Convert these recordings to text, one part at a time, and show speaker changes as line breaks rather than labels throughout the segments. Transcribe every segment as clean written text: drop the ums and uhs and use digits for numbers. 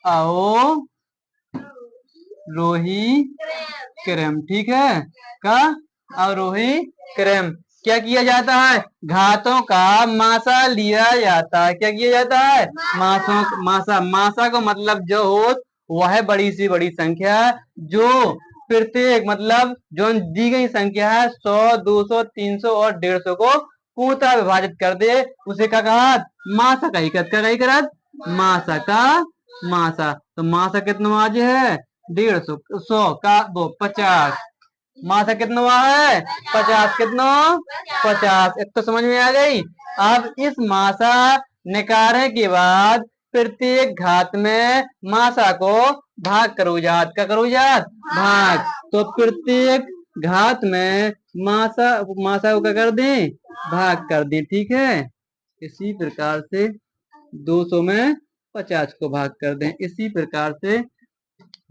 आओ रोही क्रम, ठीक है। का अवरोही क्रम। क्या किया जाता है? घातों का मासा लिया जाता है। क्या किया जाता है? मासा। मासा का मतलब जो हो वह बड़ी सी बड़ी संख्या जो प्रत्येक मतलब जो दी गई संख्या है 100, 200, 300 और 150 को पूर्णतः विभाजित कर दे उसे क्या कहा? मासा का इकत। क्या कही करत? मासा का मासा। तो मासा कितना आज है? 150। 100 का 50। मासा कितना हुआ है? 50। कितना? 50। एक तो समझ में आ गई। अब इस मासा निकालने के बाद प्रत्येक घात में मासा को भाग करो जात। क्या करो जात? भाग। तो प्रत्येक घात में मासा मासा को क्या कर दें? भाग कर दें, ठीक है। इसी प्रकार से 200 में 50 को भाग कर दें। इसी प्रकार से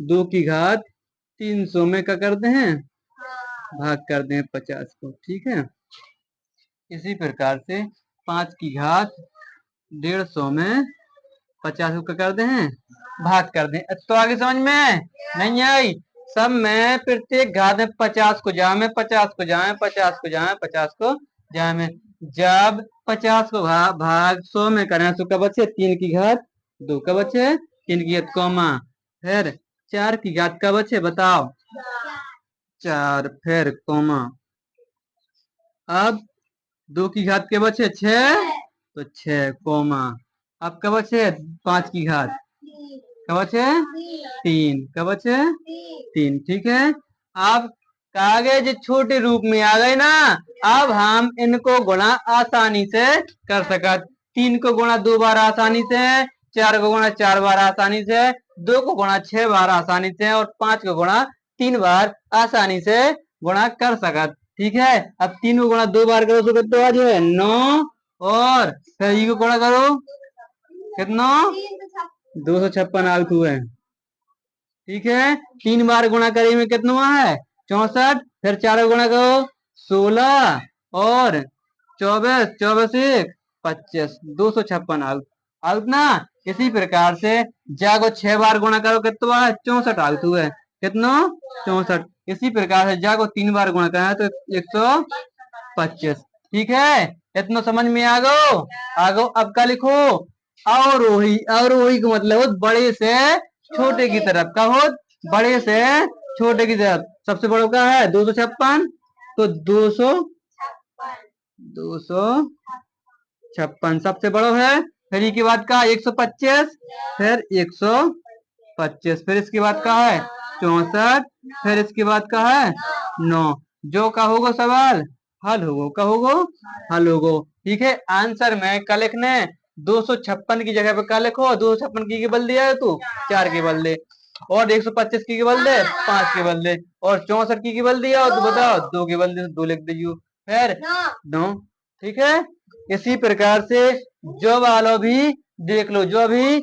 2 की घात 300 में क्या करते हैं? भाग कर दें 50 को, ठीक है। इसी प्रकार से 5 की घात 150 में 50 को क्या कर दें? भाग कर दें। तो आगे समझ में नहीं आई? सब में प्रत्येक घात में 50 को जाए, 50 को जाए, 50 को जाए, 50 को जाए में। जब 50 को भाग 100 में करें तो क्या बचे? 3 की घात 2 का बचे, 3 की घात कौमा, फिर 4 की घात का बचे बताओ? 4, फिर कौमा। अब 2 की घात के बचे 6, तो 6 कोमा। अब क्या बचे? 5 की घात क्या बचे? 3 क्या बचे? 3, ठीक है। अब कागज छोटे रूप में आ गए ना। अब हम इनको गुणा आसानी से कर सकत। 3 को गुणा 2 बार आसानी से, 4 को गुणा 4 बार आसानी से, 2 को गुणा 6 बार आसानी से और 5 को गुणा 3 बार आसानी से गुणा कर सकत, ठीक है। अब 3 को गुणा 2 बार करो तो कितना आ जाए? 9। और फिर ई को गुणा करो कितना? 256 आउट हुए, ठीक है। 3 बार गुणा करे में कितना हुआ है? 64। फिर 4 गुणा करो 16 और 24, 24 1 25, 256 आउट। आउट ना। इसी प्रकार से जागो 6 बार गुणा करो कितना है? 64 आउट हुए। कितना? 64। इसी प्रकार से जागो 3 बार गुणा करें तो 125, ठीक है। इतना समझ में आ गो? आगो अब का लिखो? अवरोही। अवरोही का मतलब हो बड़े से छोटे की तरफ का हो, बड़े से छोटे की तरफ। सबसे बड़ा का है 256, तो 256 सबसे बड़ा है। फिर इसके बाद का 125, फिर 125, फिर इसके बाद का है 64, फिर इसके बाद का है 9। जो का होगा सवाल हल होगो, का होगो हल होगो, ठीक है। आंसर में का लिखने 256 की जगह पे का लिखो? 256 की बल दिया है तू 4 के बल दे, और 125 की बल दे 5 के बल दे, और 64 की बल दिया और तू बताओ 2 के बल दे, 2 लिख दीजिए, फिर 9, ठीक है। इसी प्रकार से जो वालों भी देख लो, जो भी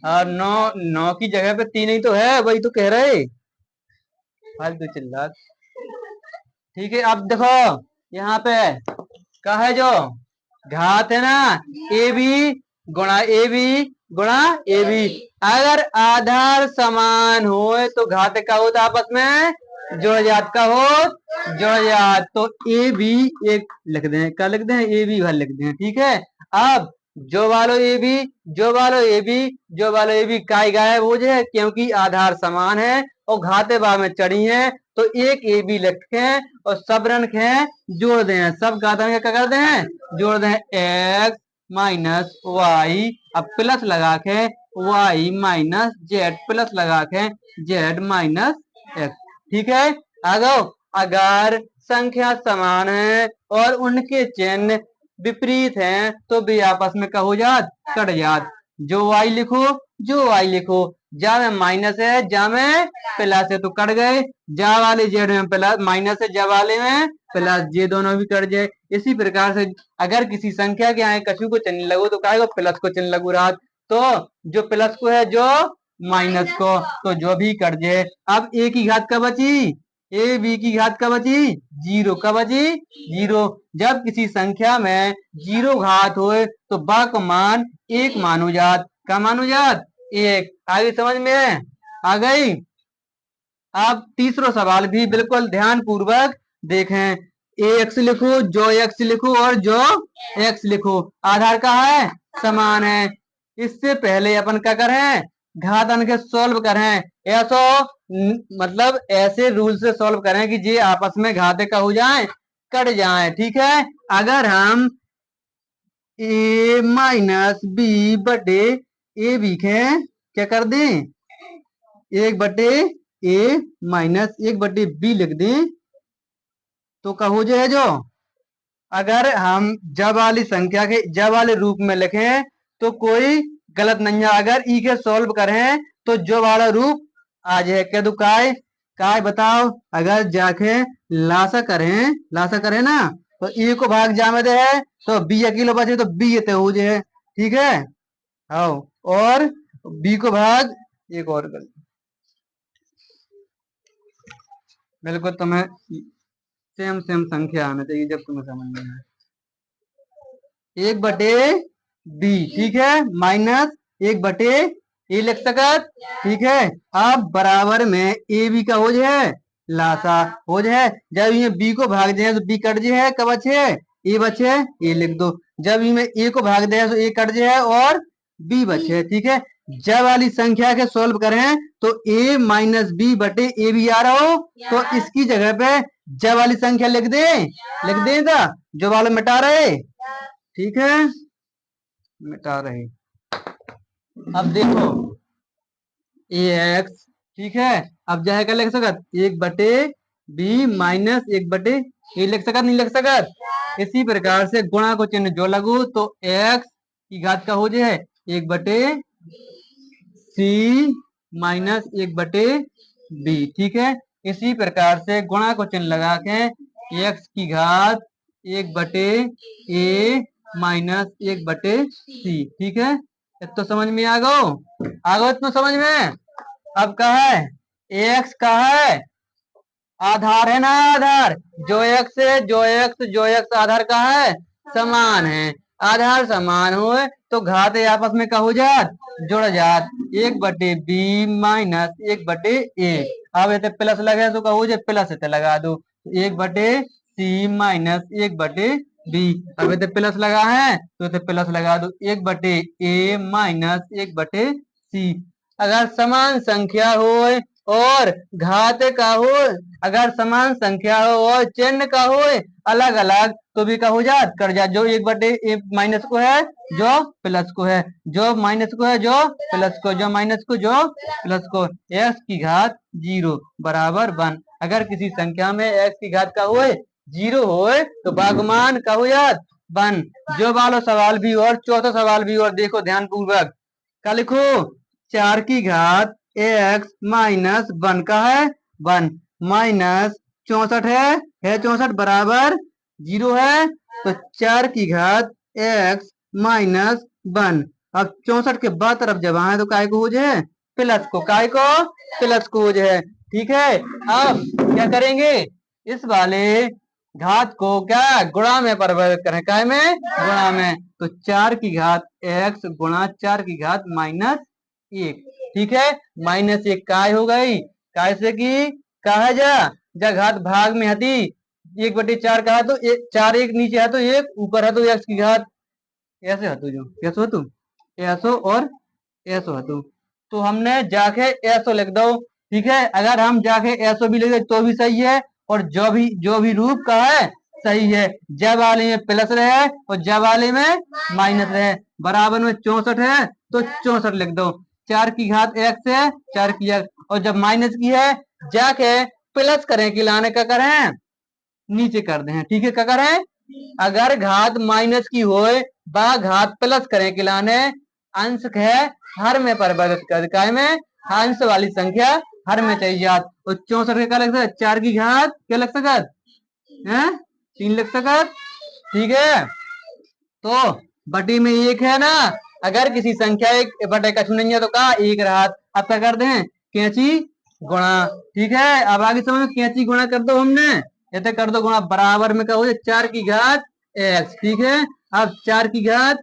और 9 9 की जगह पे 3 ही तो है, वही तो कह रहे फालतू चिल्ला, ठीक है। अब देखो यहाँ पे का है जो घात है ना, ए बी गुणा ए बी गुणा ए बी। अगर आधार समान हो तो घात का होता आपस में जोड़ जात का हो, जोड़ जात। तो ए बी एक लिख दें, क्या लिख दें? ए बी भर लिख दें, ठीक है। अब जो वालो ए बी, जो वालो ए बी, जो वालो ए बी काय गायब हो जाए क्योंकि आधार समान है और घाते बा में चढ़ी है। तो एक ए बी लिखे और सब रन खे जोड़ दें, सब घाता में क्या कर दें? जोड़ दें। एक्स माइनस वाई, अब प्लस लगा के वाई माइनस जेड, प्लस लगा के जेड माइनस एक्स, ठीक है। आगो अगर संख्या समान है और उनके चिन्ह विपरीत हैं तो भी आपस में क्या हो जात? कट जात। जो वाई लिखो, जो वाई लिखो, जा में माइनस है, जा में प्लस है तो कट गए। जा वाले जेड में प्लस माइनस है, जा वाले में प्लस, जे दोनों भी कट जाए। इसी प्रकार से अगर किसी संख्या के यहाँ कछु को चिन्ह लगो तो क्या प्लस को चिन्ह लगू रहा, तो जो प्लस को है जो माइनस को, तो जो भी कट जाए। अब एक ही घात का बची ए बी की घात का बची जीरो, का बची जीरो। जब किसी संख्या में जीरो घात होए तो बा का मान एक मानो जात, का मानो जात एक। आगे समझ में आ गई। अब तीसरा सवाल भी बिल्कुल ध्यान पूर्वक देखें। ए एक्स लिखो, जो एक्स लिखो और जो एक्स लिखो, आधार का है समान है। इससे पहले अपन क्या करें, घातांक के सॉल्व करें। ऐसो मतलब ऐसे रूल से सॉल्व करें कि ये आपस में घाते का हो जाए, कट जाए। ठीक है, अगर हम ए माइनस बी बटे ए लिखें, क्या कर दें, एक बटे ए माइनस एक बटे बी लिख दें तो क्या हो जाए जो। अगर हम जब वाली संख्या के जब वाले रूप में लिखें तो कोई गलत नहीं है। अगर ई के सॉल्व करें तो जो वाला रूप आ जाए। क्या दो काय काय बताओ, अगर जाके लासा करें ना तो ई को भाग जामे दे है तो बी अकेलो बचे तो बी ये हो जाए। ठीक है, हाँ, और बी को भाग एक और कर, बिल्कुल तुम्हें सेम सेम संख्या आना चाहिए जब तुम्हें समझ में आए। एक बटे बी, ठीक है, माइनस एक बटे ए लिख सकत। ठीक है, अब बराबर में ए बी का हो जाए लासा हो जाए। जब ये बी को भाग दे तो बी कट जाए, कब बचे ए बचे, ए लिख दो। जब इनमें ए को भाग दे तो ए कट जाए और बी बचे। ठीक है, जब वाली संख्या के सॉल्व करें तो ए माइनस बी बटे ए बी आ रहा हो तो इसकी जगह पे जब वाली संख्या लिख दे था, जो वाला मिटा रहे। ठीक है, मिटा रहे। अब देखो ए एक्स, ठीक है, अब जाए क्या लिख सकत, एक बटे बी माइनस एक बटे ए लिख सकत, नहीं लिख सकत। इसी प्रकार से गुणा को चिन्ह जो लगू तो एक्स की घात का हो जाए एक बटे सी माइनस एक बटे बी। ठीक है, इसी प्रकार से गुणा को चिन्ह लगा के एक्स की घात एक बटे ए माइनस एक बटे सी। ठीक है, तो समझ में आ गो इतना समझ में। अब कहा है एक्स का है आधार है ना, आधार जो एक्स है, जो एक्स आधार का है समान है। आधार समान हो तो घात आपस में का हो जात, जुड़ जात। एक बटे बी माइनस एक बटे ए। अब इतने प्लस लगे तो कहो जो प्लस इतने लगा दो, एक बटे सी माइनस एक बटे बी। अब इतने प्लस लगा है तो इतने प्लस लगा दो, एक बटे ए माइनस एक बटे सी। अगर समान संख्या हो और घात का हो, अगर समान संख्या हो और चिन्ह का हो अलग अलग तो भी का हो जात कर जात। जो एक बटे एक माइनस को है जो प्लस को है, जो माइनस को है जो प्लस को, जो माइनस को जो प्लस को। एक्स की घात जीरो बराबर वन। अगर किसी संख्या में एक्स की घात का हो जीरो हो तो भागमान का हो जात वन। जो वालो सवाल भी और चौथा सवाल भी और देखो ध्यान पूर्वक, का लिखो चार की घात एक्स माइनस वन का है वन माइनस 64 है 64 बराबर जीरो है तो चार की घात एक्स माइनस वन। अब 64 के बाद तरफ जब आए तो काय को हो जाए प्लस को, काय को प्लस को हो जाए। ठीक है, अब क्या करेंगे, इस वाले घात को क्या गुणा में परिवर्तित करें, काय में गुणा में। तो चार की घात एक्स गुणा चार की घात माइनस एक। ठीक है, माइनस एक काय हो गई, काय से की कहा जा घात भाग में हती एक बटे चार कहा तो एक, चार एक नीचे है तो एक ऊपर है तो एक्स की घात ऐसे हतु, जो कैसो हतु ऐसो और ऐसो हतु। तो हमने जाके ऐसो लिख दो। ठीक है, अगर हम जाके ऐसो भी लिख दे तो भी सही है और जो भी रूप का है सही है। जब वाले में प्लस रहे और जब वाले में माइनस रहे। बराबर में 64 है तो 64 लिख दो। चार की घात एक्स है, चार की एक्स, और जब माइनस की है जाके प्लस करें कि लाने का करें नीचे कर दें। ठीक है, क्या करें, अगर घात माइनस की हो बा घात प्लस करें कि लाने अंश है हर में परिवर्तित कर, काय में अंश वाली संख्या हर में चाहिए। और 64 के क्या लग सकता है, चार की घात क्या लग सकता है, तीन लग सकता। ठीक है, तो बटी में एक है ना, अगर किसी संख्या एक बटे का नहीं है तो का एक रहा। अब क्या कर दें कैंची गुणा। ठीक है, अब आगे समझ में, कैंची गुणा कर दो हमने, ये तो कर दो गुणा, बराबर में क्या हो जाए 4 की घात x। ठीक है, अब 4 की घात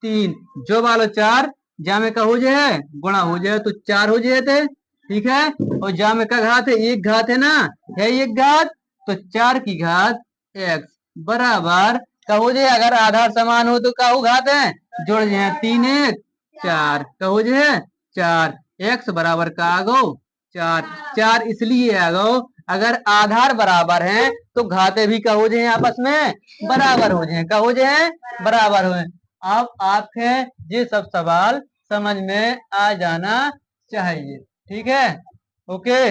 3, जो वालो 4 जा में का हो जाए गुणा हो जाए तो 4 हो जाए थे। ठीक है, और जा में का घात है, एक घात है ना, है एक घात, तो 4 की घात x बराबर का हो जाए, अगर आधार समान हो तो का हो घात है, जोड़ जाए 3 1 4 का हो जाए 4, x बराबर का आ गो 4। 4 इसलिए आ गो, अगर आधार बराबर है तो घाते भी का हो जाए आपस में बराबर हो जाए, का हो जाए बराबर हो। अब आपके ये सब सवाल समझ में आ जाना चाहिए। ठीक है, ओके।